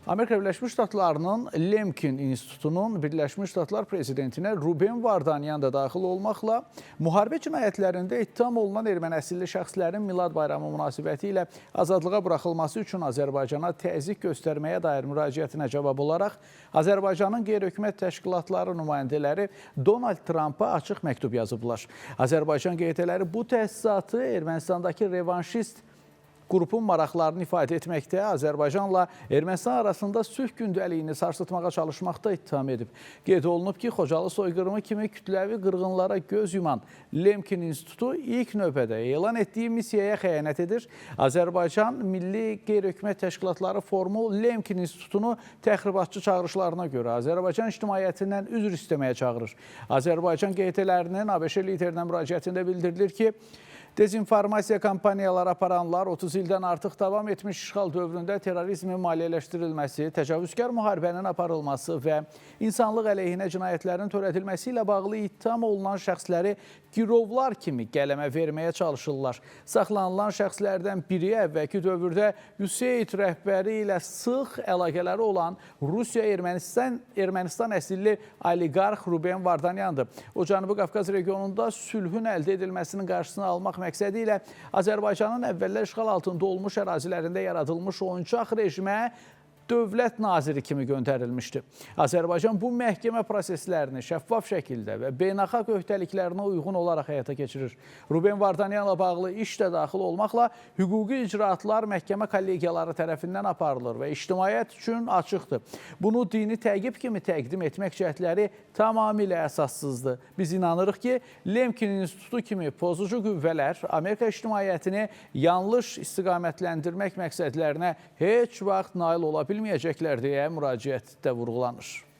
Amerika Birləşmiş Ştatlarının Lemkin İnstitutunun Birləşmiş Ştatlar prezidentinə Ruben Vardanyan da daxil olmaqla müharibə cinayətlərində ittiham olunan erməni əsilli şəxslərin Milad bayramı münasibəti ilə azadlığa buraxılması üçün Azərbaycana təzyiq göstərməyə dair müraciətinə cavab olaraq Azərbaycanın qeyri-hökumət təşkilatları nümayəndələri Donald Trumpa açıq məktub yazıblar. Azərbaycan QT-ləri bu təsisatı Ermənistandakı revanşist qrupun maraqlarını ifadə etməkdə, Azərbaycanla Ermənistan arasında sülh gündəliyini sarsıtmağa çalışmaqda ittiham edib. Qeyd olunub ki, Xocalı soyqırımı kimi kütləvi qırğınlara göz yuman Lemkin İnstitutu ilk növbədə elan etdiyi missiyaya xəyanət edir. Azərbaycan Milli Qeyri-Hökumət Təşkilatları Forumu Lemkin İnstitutunu təxribatçı çağırışlarına görə Azərbaycan ictimaiyyətindən üzr istəməyə çağırır. Azərbaycan QT-lərinin ABŞ liderinə müraciətində bildirilir ki, dezinformasiya kampaniyaları aparanlar 30 ildən artıq davam etmiş işğal dövründə terrorizmin maliyyələşdirilməsi, təcavüzkar müharibənin aparılması və insanlıq əleyhinə cinayətlərin törədilməsi ilə bağlı ittiham olunan şəxsləri girovlar kimi qələmə verməyə çalışırlar. Saxlanılan şəxslərdən biri əvvəlki dövrdə USAID rəhbəri ilə sıx əlaqələri olan Rusiya-Ermənistan əsilli oliqarx Ruben Vardanyandır. O, Cənubi Qafqaz regionunda sülhün əldə edilməsinin qarşısını almaq məqsədi ilə Azərbaycanın əvvəllər işğal altında olmuş ərazilərində yaradılmış oyuncaq rejimə dövlət naziri kimi göndərilmişdi. Azərbaycan bu məhkəmə proseslərini şəffaf şəkildə və beynəlxalq öhdəliklərinə uyğun olaraq həyata keçirir. Ruben Vardanyanla bağlı iş də daxil olmaqla hüquqi icraatlar məhkəmə kollegiyaları tərəfindən aparılır və ictimaiyyət üçün açıqdır. Bunu dini təqib kimi təqdim etmək cəhdləri tamamilə əsassızdır. Biz inanırıq ki, Lemkin İnstitutu kimi pozucu qüvvələr Amerika ictimaiyyətini yanlış istiqamətləndirmək məqsədlərinə heç vaxt nail ola bilməyəcəklər deyə müraciətdə vurğulanır.